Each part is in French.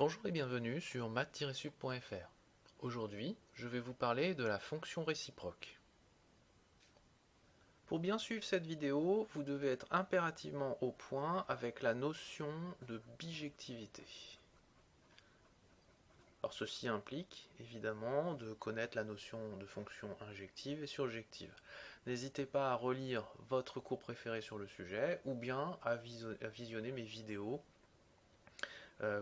Bonjour et bienvenue sur math-sub.fr. Aujourd'hui, je vais vous parler de la fonction réciproque. Pour bien suivre cette vidéo, vous devez être impérativement au point avec la notion de bijectivité. Alors ceci implique évidemment de connaître la notion de fonction injective et surjective. N'hésitez pas à relire votre cours préféré sur le sujet ou bien à visionner mes vidéos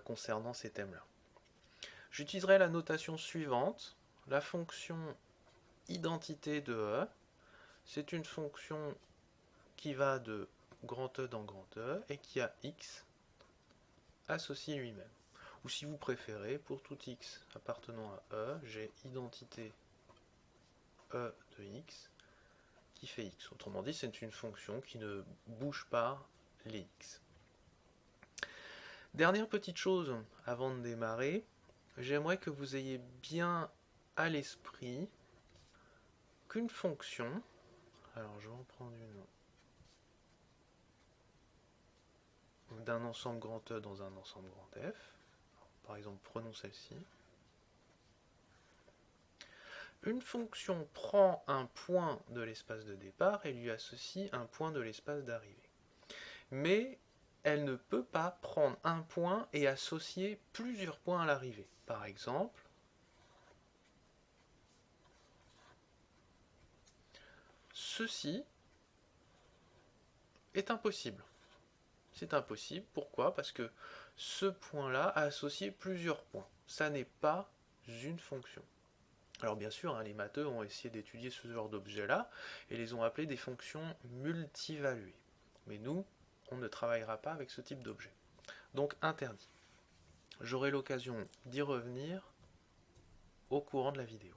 concernant ces thèmes-là. J'utiliserai la notation suivante. La fonction identité de E, c'est une fonction qui va de grand E dans grand E et qui a x associé lui-même. Ou si vous préférez, pour tout x appartenant à E, j'ai identité E de x qui fait x. Autrement dit, c'est une fonction qui ne bouge pas les x. Dernière petite chose avant de démarrer, j'aimerais que vous ayez bien à l'esprit qu'une fonction, alors je vais en prendre une d'un ensemble grand E dans un ensemble grand F, alors, par exemple prenons celle-ci, une fonction prend un point de l'espace de départ et lui associe un point de l'espace d'arrivée. Mais elle ne peut pas prendre un point et associer plusieurs points à l'arrivée. Par exemple, ceci est impossible. C'est impossible, pourquoi? Parce que ce point-là a associé plusieurs points. Ça n'est pas une fonction. Alors bien sûr, les matheux ont essayé d'étudier ce genre d'objets-là et les ont appelés des fonctions multivaluées. Mais nous, on ne travaillera pas avec ce type d'objet. Donc interdit. J'aurai l'occasion d'y revenir au courant de la vidéo.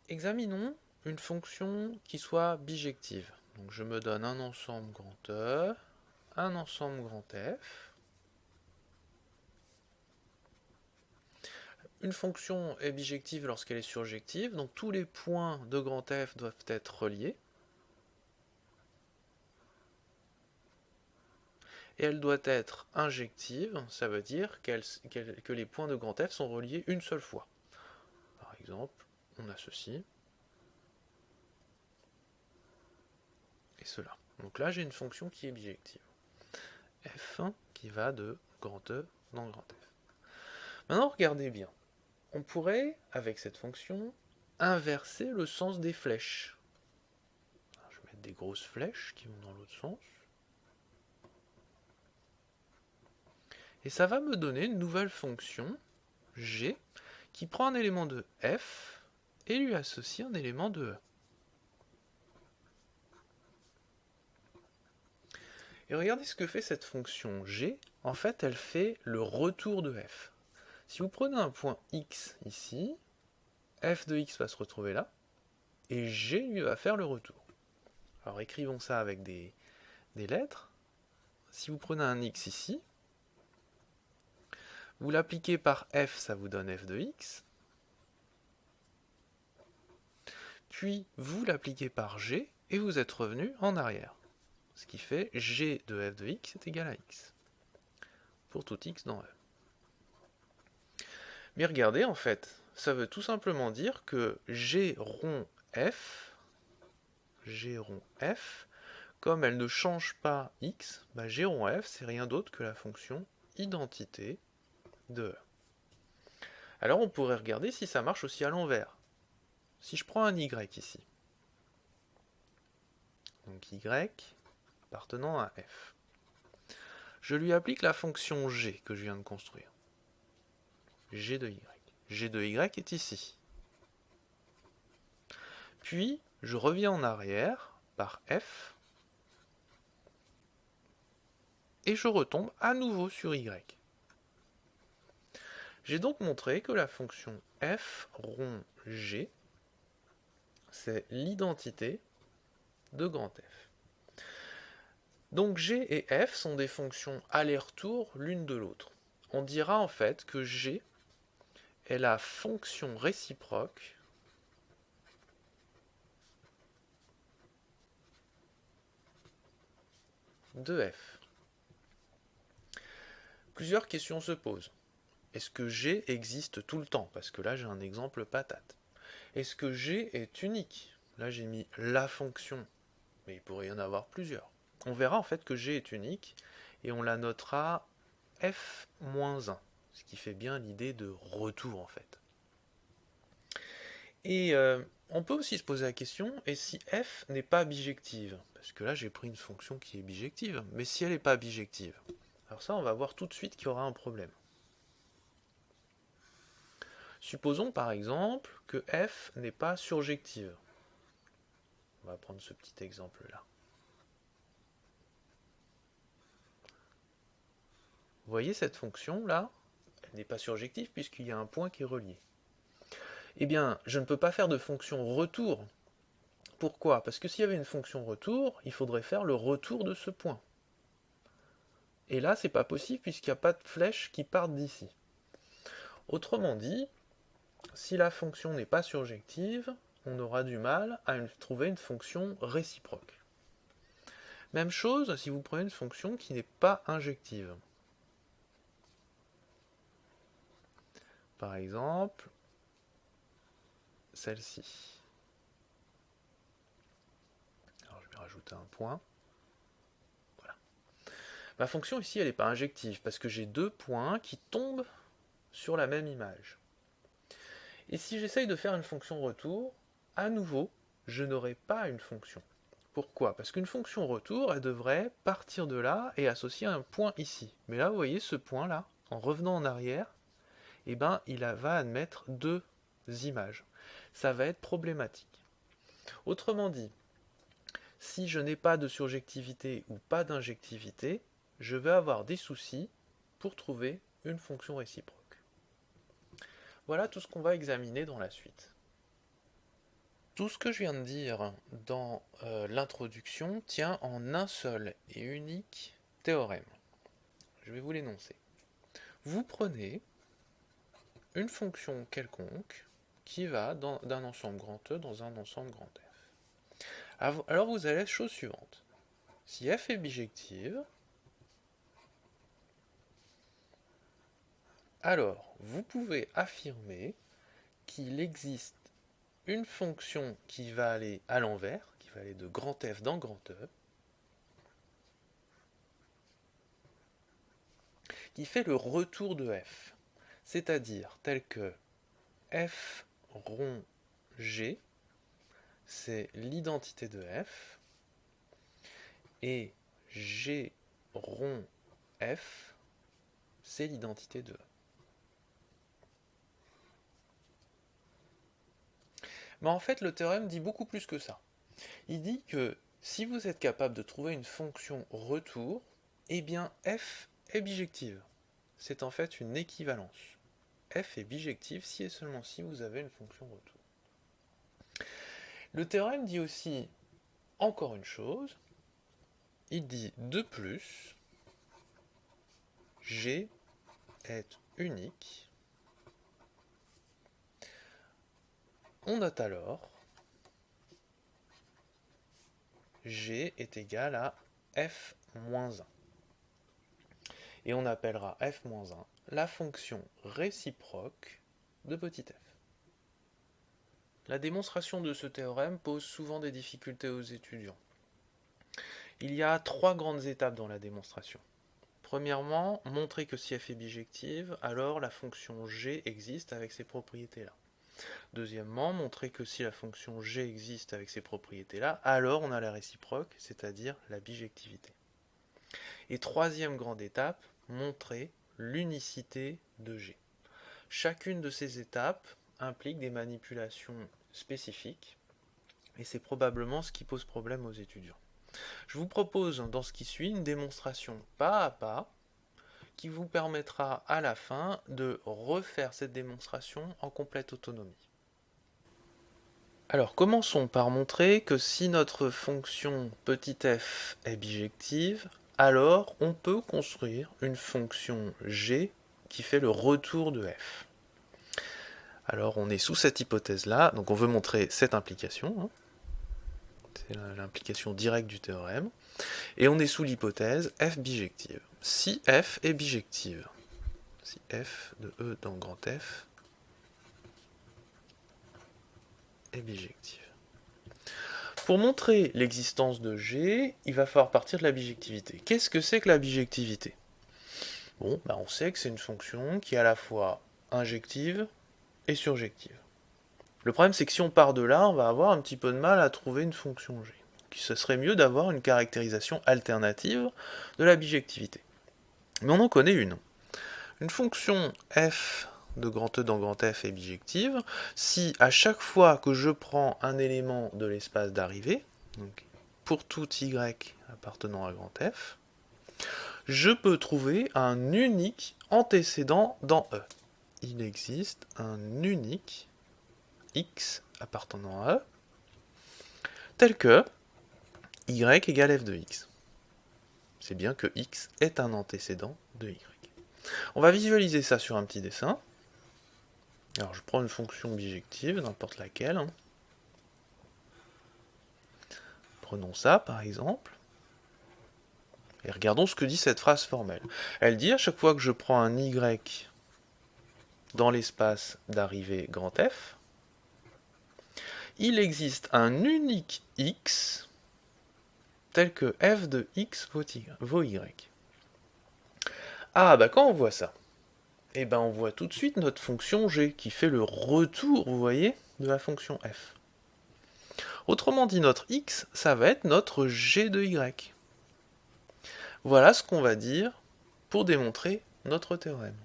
Examinons une fonction qui soit bijective. Donc je me donne un ensemble grand E, un ensemble grand F. Une fonction est bijective lorsqu'elle est surjective, donc tous les points de grand F doivent être reliés. Et elle doit être injective, ça veut dire que les points de grand F sont reliés une seule fois. Par exemple, on a ceci et cela. Donc là, j'ai une fonction qui est bijective. F qui va de grand E dans grand F. Maintenant, regardez bien. On pourrait, avec cette fonction, inverser le sens des flèches. Alors, je vais mettre des grosses flèches qui vont dans l'autre sens. Et ça va me donner une nouvelle fonction, G, qui prend un élément de F et lui associe un élément de E. Et regardez ce que fait cette fonction G. En fait, elle fait le retour de F. Si vous prenez un point X ici, F de X va se retrouver là, et G lui va faire le retour. Alors écrivons ça avec des lettres. Si vous prenez un X ici, vous l'appliquez par F, ça vous donne F de X. Puis vous l'appliquez par G, et vous êtes revenu en arrière. Ce qui fait G de F de X est égal à X. Pour tout X dans E. Mais regardez, en fait, ça veut tout simplement dire que G rond F, comme elle ne change pas X, G rond F, c'est rien d'autre que la fonction identité de E. Alors on pourrait regarder si ça marche aussi à l'envers. Si je prends un Y ici, donc Y appartenant à F, je lui applique la fonction G que je viens de construire. G de Y. G de Y est ici. Puis, je reviens en arrière par F, et je retombe à nouveau sur Y. J'ai donc montré que la fonction f rond G, c'est l'identité de grand F. Donc G et F sont des fonctions aller-retour l'une de l'autre. On dira en fait que G est la fonction réciproque de F. Plusieurs questions se posent. Est-ce que G existe tout le temps? Parce que là j'ai un exemple patate. Est-ce que G est unique? Là j'ai mis la fonction, mais il pourrait y en avoir plusieurs. On verra en fait que G est unique et on la notera f-1, ce qui fait bien l'idée de retour en fait. Et on peut aussi se poser la question, et si f n'est pas bijective? Parce que là j'ai pris une fonction qui est bijective, mais si elle n'est pas bijective, alors ça on va voir tout de suite qu'il y aura un problème. Supposons par exemple que f n'est pas surjective. On va prendre ce petit exemple là. Vous voyez cette fonction là, elle n'est pas surjective puisqu'il y a un point qui est relié. Eh bien, je ne peux pas faire de fonction retour. Pourquoi? Parce que s'il y avait une fonction retour, il faudrait faire le retour de ce point. Et là, c'est pas possible puisqu'il n'y a pas de flèche qui part d'ici. Autrement dit, si la fonction n'est pas surjective, on aura du mal à trouver une fonction réciproque. Même chose si vous prenez une fonction qui n'est pas injective. Par exemple, celle-ci. Alors je vais rajouter un point. Voilà. Ma fonction ici, elle n'est pas injective parce que j'ai deux points qui tombent sur la même image. Et si j'essaye de faire une fonction retour, à nouveau, je n'aurai pas une fonction. Pourquoi? Parce qu'une fonction retour, elle devrait partir de là et associer un point ici. Mais là, vous voyez, ce point-là, en revenant en arrière, eh ben, il va admettre deux images. Ça va être problématique. Autrement dit, si je n'ai pas de surjectivité ou pas d'injectivité, je vais avoir des soucis pour trouver une fonction réciproque. Voilà tout ce qu'on va examiner dans la suite. Tout ce que je viens de dire dans l'introduction tient en un seul et unique théorème. Je vais vous l'énoncer. Vous prenez une fonction quelconque qui va d'un ensemble grand E dans un ensemble grand F. Alors vous avez la chose suivante. Si F est bijective, alors vous pouvez affirmer qu'il existe une fonction qui va aller à l'envers, qui va aller de grand F dans grand E, qui fait le retour de F, c'est-à-dire tel que F rond G, c'est l'identité de F, et G rond F, c'est l'identité de E. Mais en fait, le théorème dit beaucoup plus que ça. Il dit que si vous êtes capable de trouver une fonction retour, eh bien f est bijective. C'est en fait une équivalence. F est bijective si et seulement si vous avez une fonction retour. Le théorème dit aussi encore une chose. Il dit de plus, G est unique. On note alors G est égal à f-1. Et on appellera f-1 la fonction réciproque de petit f. La démonstration de ce théorème pose souvent des difficultés aux étudiants. Il y a trois grandes étapes dans la démonstration. Premièrement, montrer que si f est bijective, alors la fonction g existe avec ces propriétés-là. Deuxièmement, montrer que si la fonction g existe avec ces propriétés-là, alors on a la réciproque, c'est-à-dire la bijectivité. Et troisième grande étape, montrer l'unicité de g. Chacune de ces étapes implique des manipulations spécifiques, et c'est probablement ce qui pose problème aux étudiants. Je vous propose dans ce qui suit une démonstration pas à pas, qui vous permettra à la fin de refaire cette démonstration en complète autonomie. Alors commençons par montrer que si notre fonction petit f est bijective, alors on peut construire une fonction g qui fait le retour de f. Alors on est sous cette hypothèse-là, donc on veut montrer cette implication, c'est l'implication directe du théorème. Et on est sous l'hypothèse f bijective. Si f est bijective, si f de E dans grand F est bijective. Pour montrer l'existence de G, il va falloir partir de la bijectivité. Qu'est-ce que c'est que la bijectivité? Bon, on sait que c'est une fonction qui est à la fois injective et surjective. Le problème, c'est que si on part de là, on va avoir un petit peu de mal à trouver une fonction G. Ce serait mieux d'avoir une caractérisation alternative de la bijectivité. Mais on en connaît une. Une fonction f de grand E dans grand F est bijective si à chaque fois que je prends un élément de l'espace d'arrivée, donc pour tout y appartenant à grand F, je peux trouver un unique antécédent dans E. Il existe un unique x appartenant à E, tel que y égale f de x. C'est bien que x est un antécédent de y. On va visualiser ça sur un petit dessin. Alors je prends une fonction bijective, n'importe laquelle. Prenons ça par exemple. Et regardons ce que dit cette phrase formelle. Elle dit à chaque fois que je prends un y dans l'espace d'arrivée grand F, il existe un unique x tel que f de x vaut y. Ah quand on voit ça, on voit tout de suite notre fonction g qui fait le retour, vous voyez, de la fonction f. Autrement dit, notre x, ça va être notre g de y. Voilà ce qu'on va dire pour démontrer notre théorème.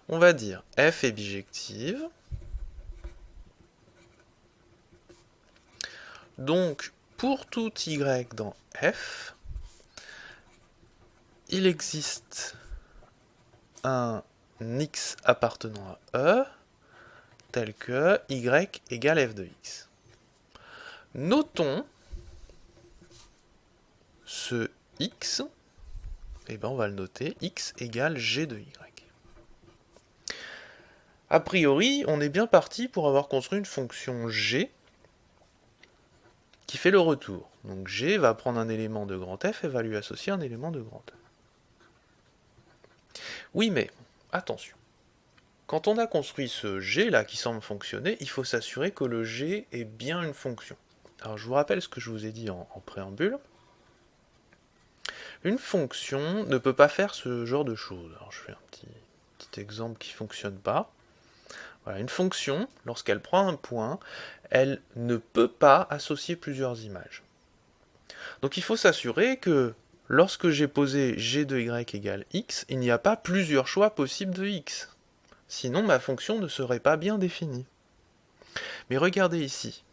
On va dire f est bijective, donc pour tout y dans f, il existe un x appartenant à E tel que y égale f de x. Notons ce x, on va le noter, x égale g de y. A priori, on est bien parti pour avoir construit une fonction g qui fait le retour. Donc g va prendre un élément de grand F et va lui associer un élément de grand E. Oui, mais attention. Quand on a construit ce g là qui semble fonctionner, il faut s'assurer que le g est bien une fonction. Alors je vous rappelle ce que je vous ai dit en préambule. Une fonction ne peut pas faire ce genre de choses. Alors je fais un petit exemple qui ne fonctionne pas. Voilà, une fonction, lorsqu'elle prend un point, elle ne peut pas associer plusieurs images. Donc il faut s'assurer que lorsque j'ai posé g de y égale x, il n'y a pas plusieurs choix possibles de x. Sinon ma fonction ne serait pas bien définie. Mais regardez ici.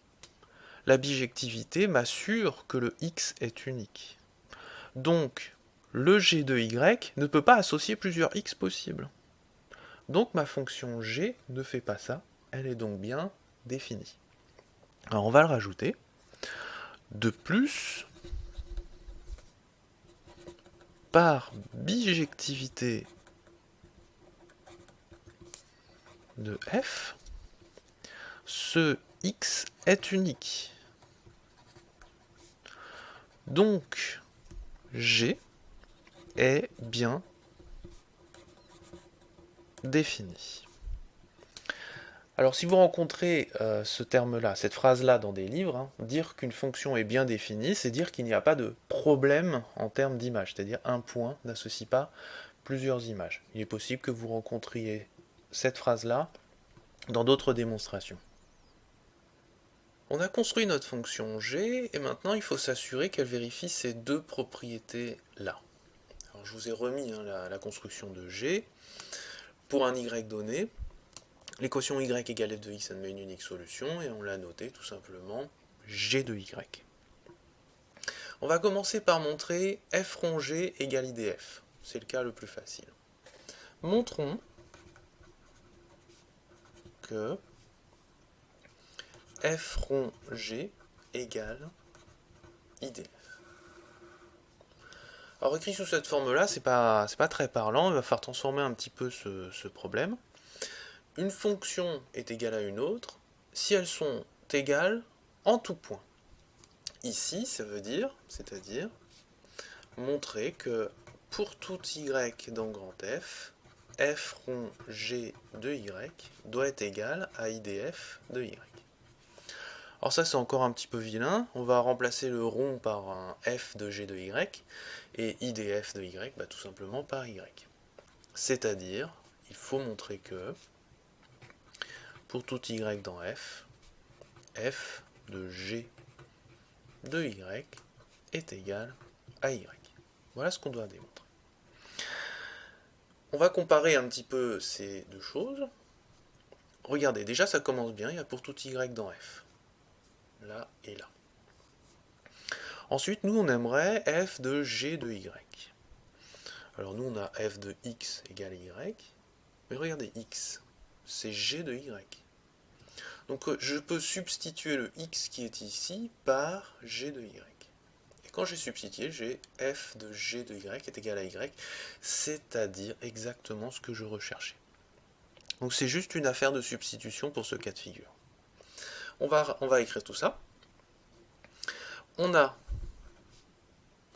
La bijectivité m'assure que le x est unique. Donc le g de y ne peut pas associer plusieurs x possibles. Donc ma fonction g ne fait pas ça, elle est donc bien définie. Alors on va le rajouter. De plus, par bijectivité de f, ce x est unique. Donc g est bien défini. Alors si vous rencontrez ce terme-là, cette phrase-là dans des livres, dire qu'une fonction est bien définie, c'est dire qu'il n'y a pas de problème en termes d'image, c'est-à-dire un point n'associe pas plusieurs images. Il est possible que vous rencontriez cette phrase-là dans d'autres démonstrations. On a construit notre fonction g, et maintenant il faut s'assurer qu'elle vérifie ces deux propriétés-là. Alors je vous ai remis la construction de g. Pour un y donné, l'équation y égale f de x admet une unique solution, et on l'a noté tout simplement g de y. On va commencer par montrer f rond g égale idf. C'est le cas le plus facile. Montrons que f rond g égale idf. Alors écrit sous cette forme-là, c'est pas très parlant, il va falloir transformer un petit peu ce problème. Une fonction est égale à une autre si elles sont égales en tout point. Ici, ça veut dire, c'est-à-dire montrer que pour tout y dans grand F, f rond g de y doit être égal à idf de y. Alors ça c'est encore un petit peu vilain, on va remplacer le rond par un f de g de y, et idf de y tout simplement par y. C'est-à-dire, il faut montrer que pour tout y dans f, f de g de y est égal à y. Voilà ce qu'on doit démontrer. On va comparer un petit peu ces deux choses. Regardez, déjà ça commence bien, il y a pour tout y dans f. Là et là. Ensuite, nous on aimerait f de g de y. Alors nous on a f de x égale y, mais regardez x, c'est g de y. Donc je peux substituer le x qui est ici par g de y. Et quand j'ai substitué, j'ai f de g de y est égal à y, c'est-à-dire exactement ce que je recherchais. Donc c'est juste une affaire de substitution pour ce cas de figure. On va écrire tout ça. On a,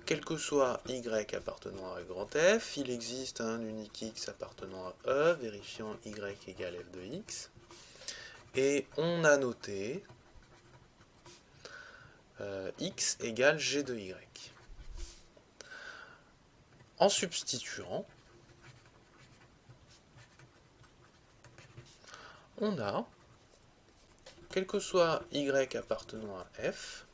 quel que soit y appartenant à grand F, il existe un unique x appartenant à E, vérifiant y égale f de x. Et on a noté x égale g de y. En substituant, on a, quel que soit y appartenant à f,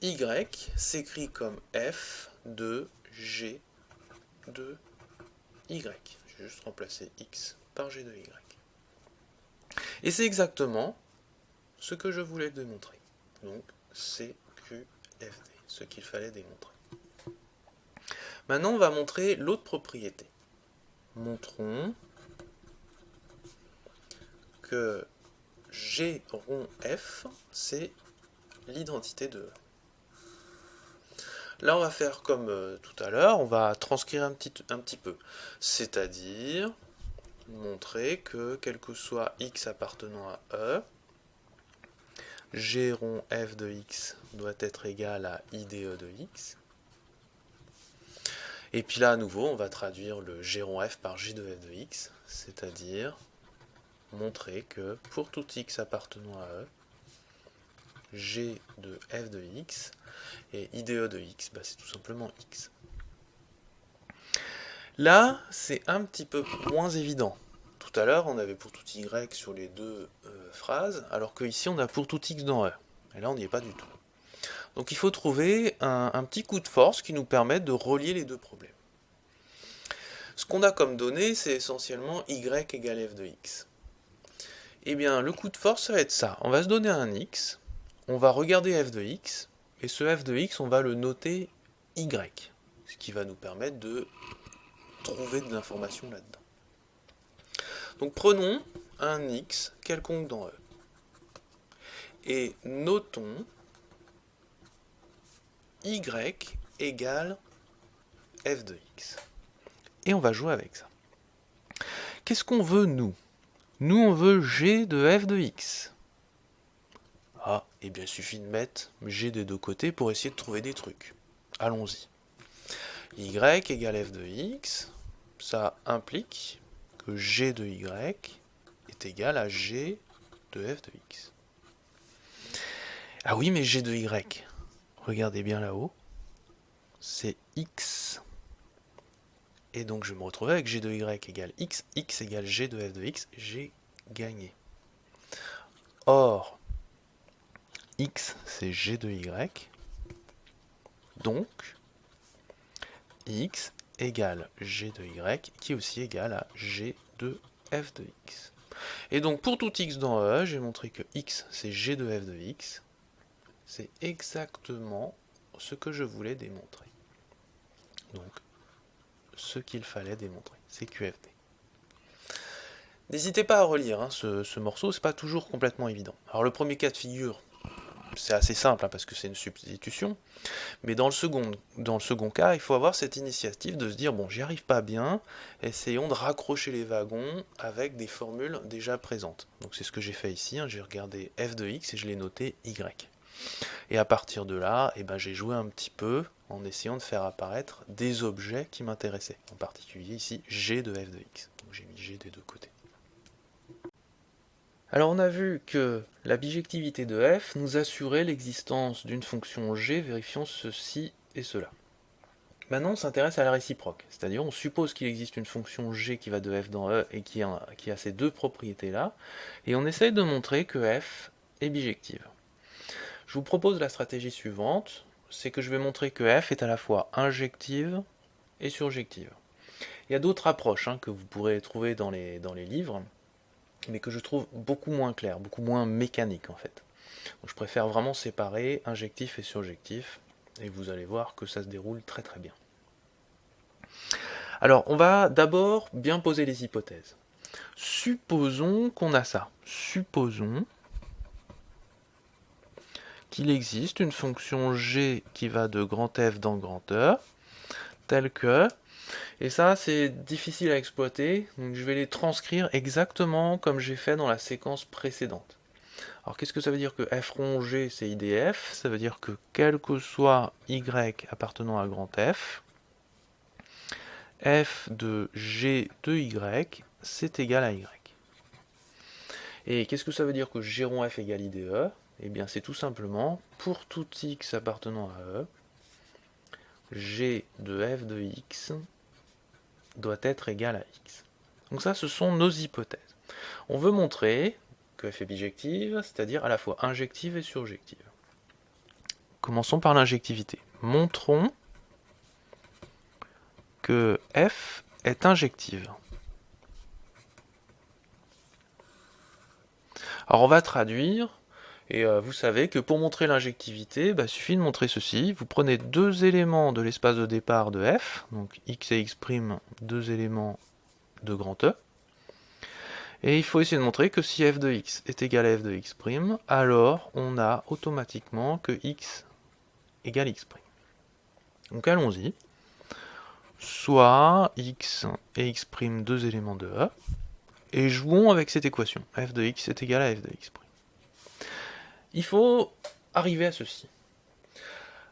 y s'écrit comme f de g de y. J'ai juste remplacé x par g de y. Et c'est exactement ce que je voulais démontrer. Donc, CQFD, ce qu'il fallait démontrer. Maintenant, on va montrer l'autre propriété. Montrons que G rond F, c'est l'identité de E. Là, on va faire comme tout à l'heure, on va transcrire un petit peu. C'est-à-dire montrer que, quel que soit x appartenant à E, G rond f de x doit être égal à IDE de x. Et puis là, à nouveau, on va traduire le G rond f par J de f de x, c'est-à-dire montrer que pour tout x appartenant à E, G de f de x et IDE de x, c'est tout simplement x. Là, c'est un petit peu moins évident. Tout à l'heure, on avait pour tout y sur les deux phrases, alors qu'ici, on a pour tout x dans E. Et là, on n'y est pas du tout. Donc il faut trouver un petit coup de force qui nous permette de relier les deux problèmes. Ce qu'on a comme données, c'est essentiellement y égale f de x. Eh bien, le coup de force, ça va être ça. On va se donner un x, on va regarder f de x, et ce f de x, on va le noter y, ce qui va nous permettre de trouver de l'information là-dedans. Donc prenons un x quelconque dans E, et notons y égale f de x. Et on va jouer avec ça. Qu'est-ce qu'on veut, nous? Nous, on veut g de f de x. Ah, et bien il suffit de mettre g des deux côtés pour essayer de trouver des trucs. Allons-y. Y égale f de x, ça implique que g de y est égal à g de f de x. Ah oui, mais g de y, regardez bien là-haut, c'est x. Et donc je vais me retrouver avec g de y égale x, x égale g de f de x, j'ai gagné. Or, x c'est g de y, donc x égale g de y, qui est aussi égal à g de f de x. Et donc pour tout x dans E, j'ai montré que x c'est g de f de x, c'est exactement ce que je voulais démontrer. Donc, ce qu'il fallait démontrer, c'est QFD. N'hésitez pas à relire ce morceau, c'est pas toujours complètement évident. Alors le premier cas de figure, c'est assez simple parce que c'est une substitution, mais dans le second cas, il faut avoir cette initiative de se dire, bon, j'y arrive pas bien, essayons de raccrocher les wagons avec des formules déjà présentes. Donc c'est ce que j'ai fait ici, j'ai regardé f de x et je l'ai noté y. Et à partir de là, j'ai joué un petit peu en essayant de faire apparaître des objets qui m'intéressaient, en particulier ici g de f de x. Donc j'ai mis g des deux côtés. Alors on a vu que la bijectivité de f nous assurait l'existence d'une fonction g vérifiant ceci et cela. Maintenant on s'intéresse à la réciproque, c'est-à-dire on suppose qu'il existe une fonction g qui va de f dans e et qui a ces deux propriétés-là, et on essaye de montrer que f est bijective. Je vous propose la stratégie suivante, c'est que je vais montrer que f est à la fois injective et surjective. Il y a d'autres approches que vous pourrez trouver dans les livres, mais que je trouve beaucoup moins claires, beaucoup moins mécaniques en fait. Donc je préfère vraiment séparer injectif et surjectif, et vous allez voir que ça se déroule très très bien. Alors on va d'abord bien poser les hypothèses. Supposons qu'on a ça. Supposons qu'il existe une fonction g qui va de grand F dans grand E, telle que, et ça c'est difficile à exploiter, donc je vais les transcrire exactement comme j'ai fait dans la séquence précédente. Alors qu'est-ce que ça veut dire que f rond g c'est IDF? Ça veut dire que quel que soit y appartenant à grand F, f de g de y c'est égal à y. Et qu'est-ce que ça veut dire que g rond f égale IDE? Eh bien c'est tout simplement, pour tout x appartenant à E, g de f de x doit être égal à x. Donc ça, ce sont nos hypothèses. On veut montrer que f est bijective, c'est-à-dire à la fois injective et surjective. Commençons par l'injectivité. Montrons que f est injective. Alors on va traduire, et vous savez que pour montrer l'injectivité, il suffit de montrer ceci. Vous prenez deux éléments de l'espace de départ de f, donc x et x', deux éléments de grand E, et il faut essayer de montrer que si f de x est égal à f de x', alors on a automatiquement que x égale x'. Donc allons-y. Soit x et x', deux éléments de E, et jouons avec cette équation. F de x est égal à f de x'. Il faut arriver à ceci.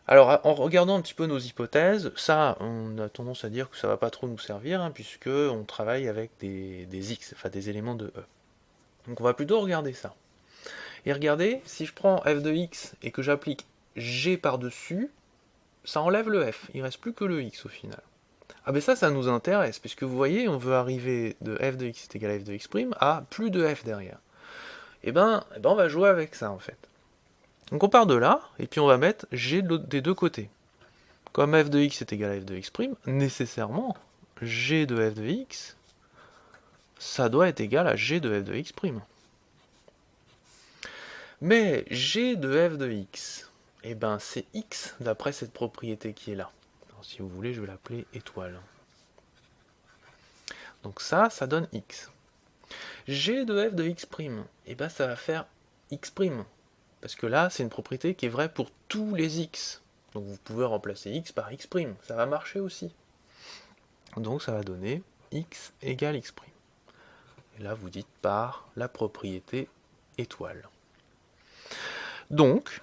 Alors, en regardant un petit peu nos hypothèses, ça, on a tendance à dire que ça ne va pas trop nous servir, puisque on travaille avec des x, enfin des éléments de E. Donc on va plutôt regarder ça. Et regardez, si je prends f de x et que j'applique g par-dessus, ça enlève le f, il ne reste plus que le x au final. Ah ben ça nous intéresse, puisque vous voyez, on veut arriver de f de x est égal à f de x' à plus de f derrière. Et ben on va jouer avec ça en fait. Donc on part de là, et puis on va mettre g des deux côtés. Comme f de x est égal à f de x', nécessairement, g de f de x, ça doit être égal à g de f de x'. Mais g de f de x, eh ben c'est x d'après cette propriété qui est là. Alors, si vous voulez, je vais l'appeler étoile. Donc ça donne x. G de f de x', eh ben ça va faire x'. Parce que là, c'est une propriété qui est vraie pour tous les x. Donc vous pouvez remplacer x par x', ça va marcher aussi. Donc ça va donner x égale x'. Et là, vous dites par la propriété étoile. Donc,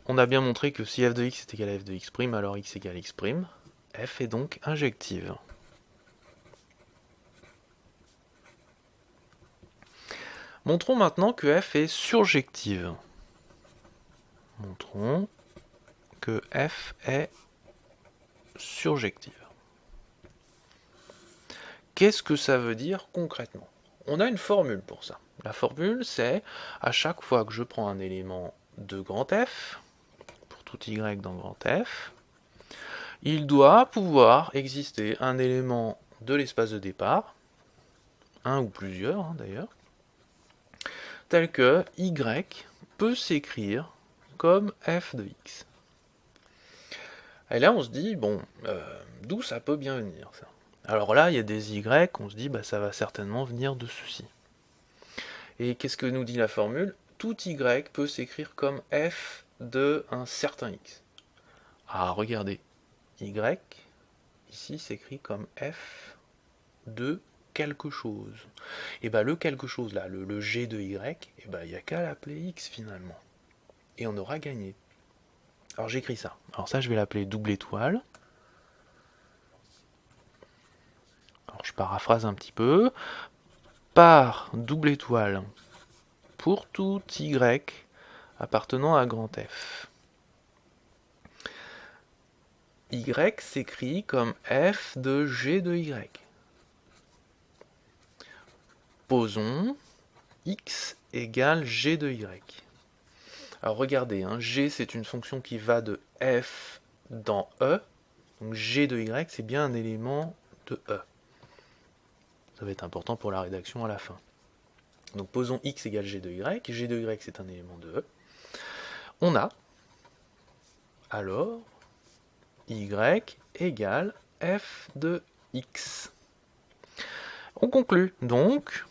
on a bien montré que si f de x est égal à f de x', alors x égale x', f est donc injective. Montrons maintenant que f est surjective. Montrons que f est surjective. Qu'est-ce que ça veut dire concrètement? On a une formule pour ça. La formule, c'est à chaque fois que je prends un élément de grand F, pour tout y dans grand F, il doit pouvoir exister un élément de l'espace de départ, un ou plusieurs d'ailleurs, tel que y peut s'écrire comme f de x. Et là on se dit, bon, d'où ça peut bien venir ça? Alors là, il y a des y, on se dit, ça va certainement venir de ceci. Et qu'est-ce que nous dit la formule? Tout y peut s'écrire comme f de un certain x. Ah, regardez, y, ici, s'écrit comme f de quelque chose. Et le quelque chose là, le g de y, il n'y a qu'à l'appeler x finalement. Et on aura gagné. Alors j'écris ça. Alors ça, je vais l'appeler double étoile. Alors je paraphrase un petit peu. Par double étoile pour tout y appartenant à grand F. Y s'écrit comme f de g de y. Posons x égale g de y. Alors regardez, hein, g c'est une fonction qui va de f dans e. Donc g de y c'est bien un élément de e. Ça va être important pour la rédaction à la fin. Donc posons x égale g de y c'est un élément de e. On a alors y égale f de x. On conclut donc,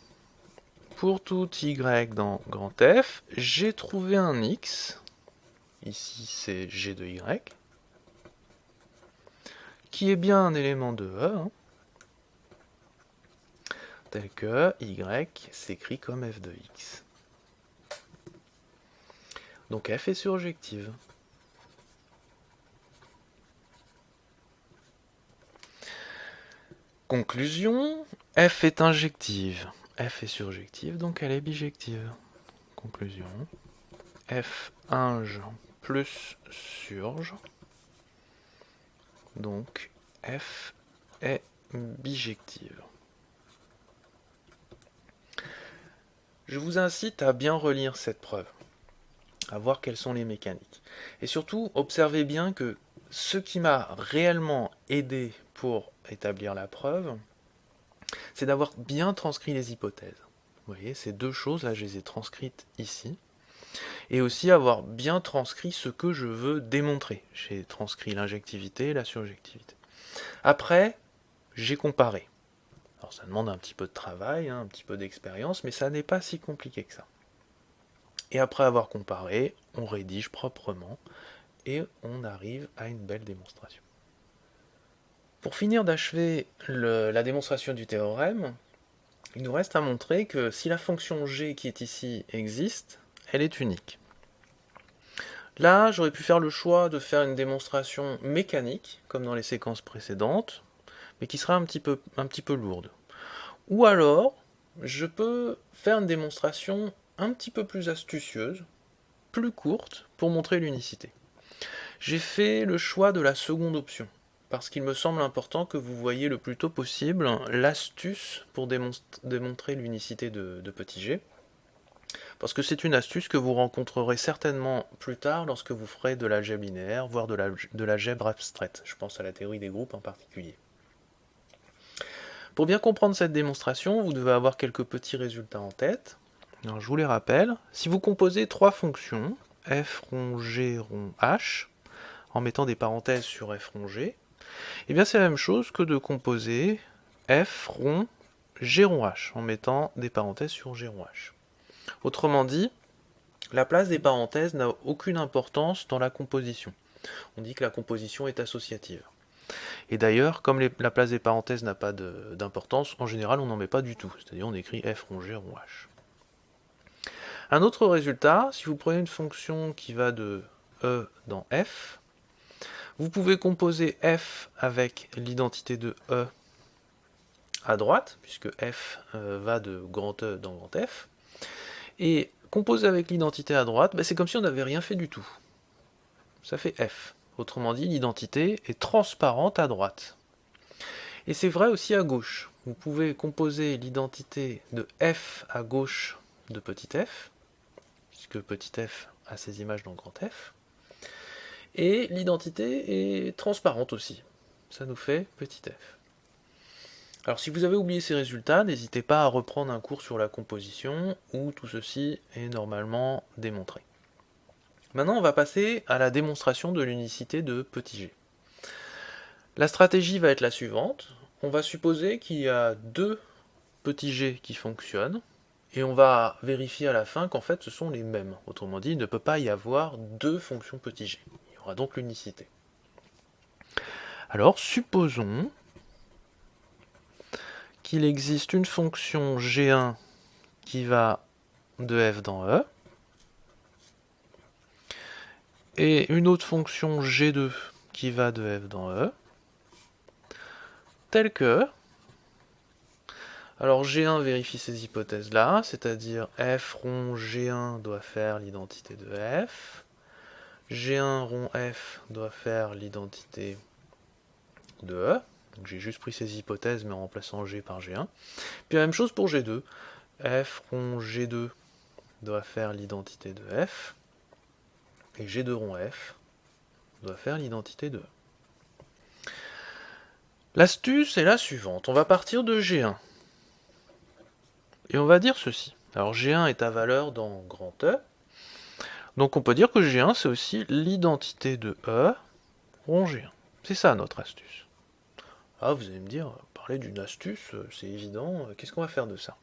pour tout y dans grand F, j'ai trouvé un x, ici c'est g de y, qui est bien un élément de E, hein, tel que y s'écrit comme f de x. Donc f est surjective. Conclusion, f est injective. F est surjective, donc elle est bijective. Conclusion, f inj plus surge, donc f est bijective. Je vous incite à bien relire cette preuve, à voir quelles sont les mécaniques. Et surtout, observez bien que ce qui m'a réellement aidé pour établir la preuve, c'est d'avoir bien transcrit les hypothèses. Vous voyez, ces deux choses, là, je les ai transcrites ici. Et aussi avoir bien transcrit ce que je veux démontrer. J'ai transcrit l'injectivité et la surjectivité. Après, j'ai comparé. Alors ça demande un petit peu de travail, hein, un petit peu d'expérience, mais ça n'est pas si compliqué que ça. Et après avoir comparé, on rédige proprement et on arrive à une belle démonstration. Pour finir d'achever la démonstration du théorème, il nous reste à montrer que si la fonction g qui est ici existe, elle est unique. Là, j'aurais pu faire le choix de faire une démonstration mécanique, comme dans les séquences précédentes, mais qui sera un petit peu lourde. Ou alors, je peux faire une démonstration un petit peu plus astucieuse, plus courte, pour montrer l'unicité. J'ai fait le choix de la seconde option, parce qu'il me semble important que vous voyiez le plus tôt possible l'astuce pour démontrer l'unicité de petit g, parce que c'est une astuce que vous rencontrerez certainement plus tard lorsque vous ferez de l'algèbre linéaire, voire de l'algèbre abstraite. Je pense à la théorie des groupes en particulier. Pour bien comprendre cette démonstration, vous devez avoir quelques petits résultats en tête. Alors, je vous les rappelle. Si vous composez trois fonctions, f rond g rond h, en mettant des parenthèses sur f rond g, eh bien c'est la même chose que de composer f rond g rond h, en mettant des parenthèses sur g rond h. Autrement dit, la place des parenthèses n'a aucune importance dans la composition. On dit que la composition est associative. Et d'ailleurs, comme la place des parenthèses n'a pas d'importance, en général on n'en met pas du tout, c'est-à-dire on écrit f rond g rond h. Un autre résultat, si vous prenez une fonction qui va de e dans f, vous pouvez composer f avec l'identité de e à droite, puisque f va de grand E dans grand F, et composer avec l'identité à droite, c'est comme si on n'avait rien fait du tout. Ça fait f. Autrement dit, l'identité est transparente à droite. Et c'est vrai aussi à gauche. Vous pouvez composer l'identité de f à gauche de petit f, puisque petit f a ses images dans grand F, et l'identité est transparente aussi. Ça nous fait petit f. Alors si vous avez oublié ces résultats, n'hésitez pas à reprendre un cours sur la composition, où tout ceci est normalement démontré. Maintenant, on va passer à la démonstration de l'unicité de petit g. La stratégie va être la suivante. On va supposer qu'il y a deux petits g qui fonctionnent, et on va vérifier à la fin qu'en fait ce sont les mêmes. Autrement dit, il ne peut pas y avoir deux fonctions petit g. Il y aura donc l'unicité. Alors, supposons qu'il existe une fonction g1 qui va de f dans e, et une autre fonction G2 qui va de f dans E, telle que... Alors G1 vérifie ces hypothèses-là, c'est-à-dire f rond G1 doit faire l'identité de f, G1 rond f doit faire l'identité de E, donc j'ai juste pris ces hypothèses mais en remplaçant G par G1. Puis la même chose pour G2, f rond G2 doit faire l'identité de f, et G2 rond f doit faire l'identité de E. L'astuce est la suivante, on va partir de G1. Et on va dire ceci. Alors G1 est à valeur dans grand E. Donc on peut dire que G1 c'est aussi l'identité de E rond G1. C'est ça notre astuce. Ah, vous allez me dire, parler d'une astuce, c'est évident, qu'est-ce qu'on va faire de ça?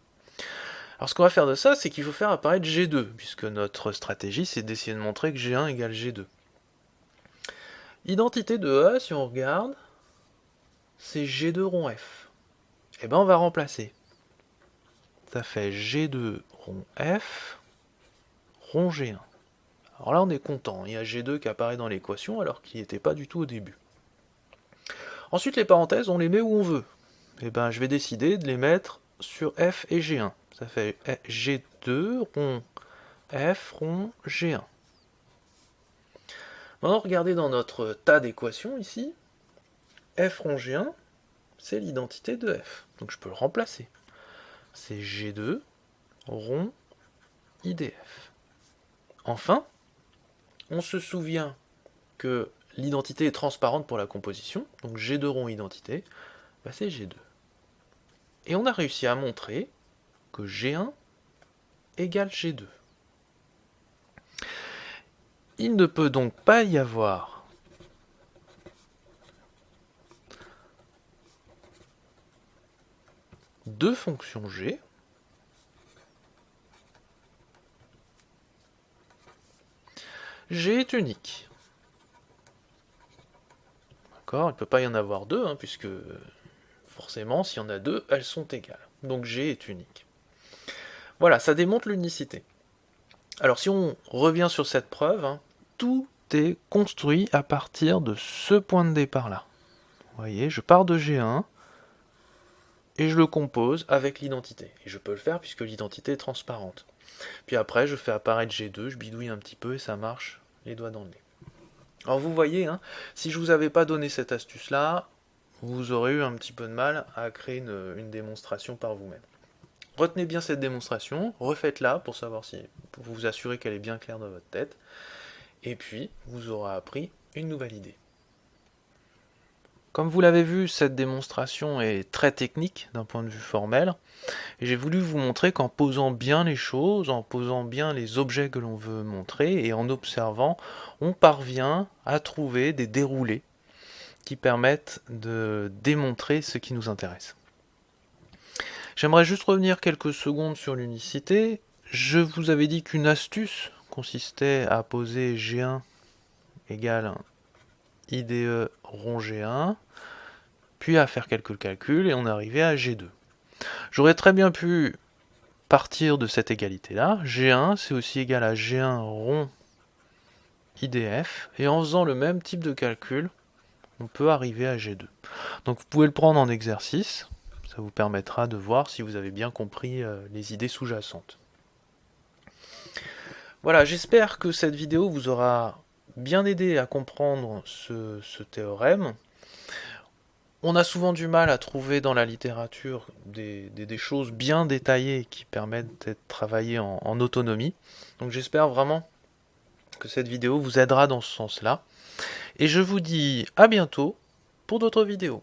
Alors ce qu'on va faire de ça, c'est qu'il faut faire apparaître G2, puisque notre stratégie c'est d'essayer de montrer que G1 égale G2. Identité de E, si on regarde, c'est G2 rond F. Et bien on va remplacer. Ça fait G2 rond F rond G1. Alors là on est content, il y a G2 qui apparaît dans l'équation alors qu'il n'y était pas du tout au début. Ensuite les parenthèses on les met où on veut. Et ben je vais décider de les mettre sur F et G1. Ça fait G2 rond F rond G1. Maintenant regardez dans notre tas d'équations ici, F rond G1 c'est l'identité de F. Donc je peux le remplacer. C'est G2 rond IDF. Enfin, on se souvient que l'identité est transparente pour la composition, donc G2 rond identité, bah c'est G2. Et on a réussi à montrer que G1 égale G2. Il ne peut donc pas y avoir deux fonctions G G est unique. D'accord, il ne peut pas y en avoir deux, hein, puisque forcément, s'il y en a deux, elles sont égales. Donc G est unique. Voilà, ça démontre l'unicité. Alors si on revient sur cette preuve, hein, tout est construit à partir de ce point de départ-là. Vous voyez, je pars de G1, et je le compose avec l'identité. Et je peux le faire puisque l'identité est transparente. Puis après, je fais apparaître G2, je bidouille un petit peu et ça marche, les doigts dans le nez. Alors vous voyez, hein, si je vous avais pas donné cette astuce-là, vous aurez eu un petit peu de mal à créer une démonstration par vous-même. Retenez bien cette démonstration, refaites-la pour savoir pour vous assurer qu'elle est bien claire dans votre tête, et puis vous aurez appris une nouvelle idée. Comme vous l'avez vu, cette démonstration est très technique d'un point de vue formel, et j'ai voulu vous montrer qu'en posant bien les choses, en posant bien les objets que l'on veut montrer, et en observant, on parvient à trouver des déroulés qui permettent de démontrer ce qui nous intéresse. J'aimerais juste revenir quelques secondes sur l'unicité. Je vous avais dit qu'une astuce consistait à poser G1 égale IDE rond G1, puis à faire quelques calculs, et on arrivait à G2. J'aurais très bien pu partir de cette égalité-là. G1, c'est aussi égal à G1 rond IDF, et en faisant le même type de calcul, on peut arriver à G2. Donc vous pouvez le prendre en exercice, ça vous permettra de voir si vous avez bien compris les idées sous-jacentes. Voilà, j'espère que cette vidéo vous aura bien aidé à comprendre ce théorème. On a souvent du mal à trouver dans la littérature des choses bien détaillées qui permettent d'être travaillées en autonomie. Donc j'espère vraiment que cette vidéo vous aidera dans ce sens-là. Et je vous dis à bientôt pour d'autres vidéos.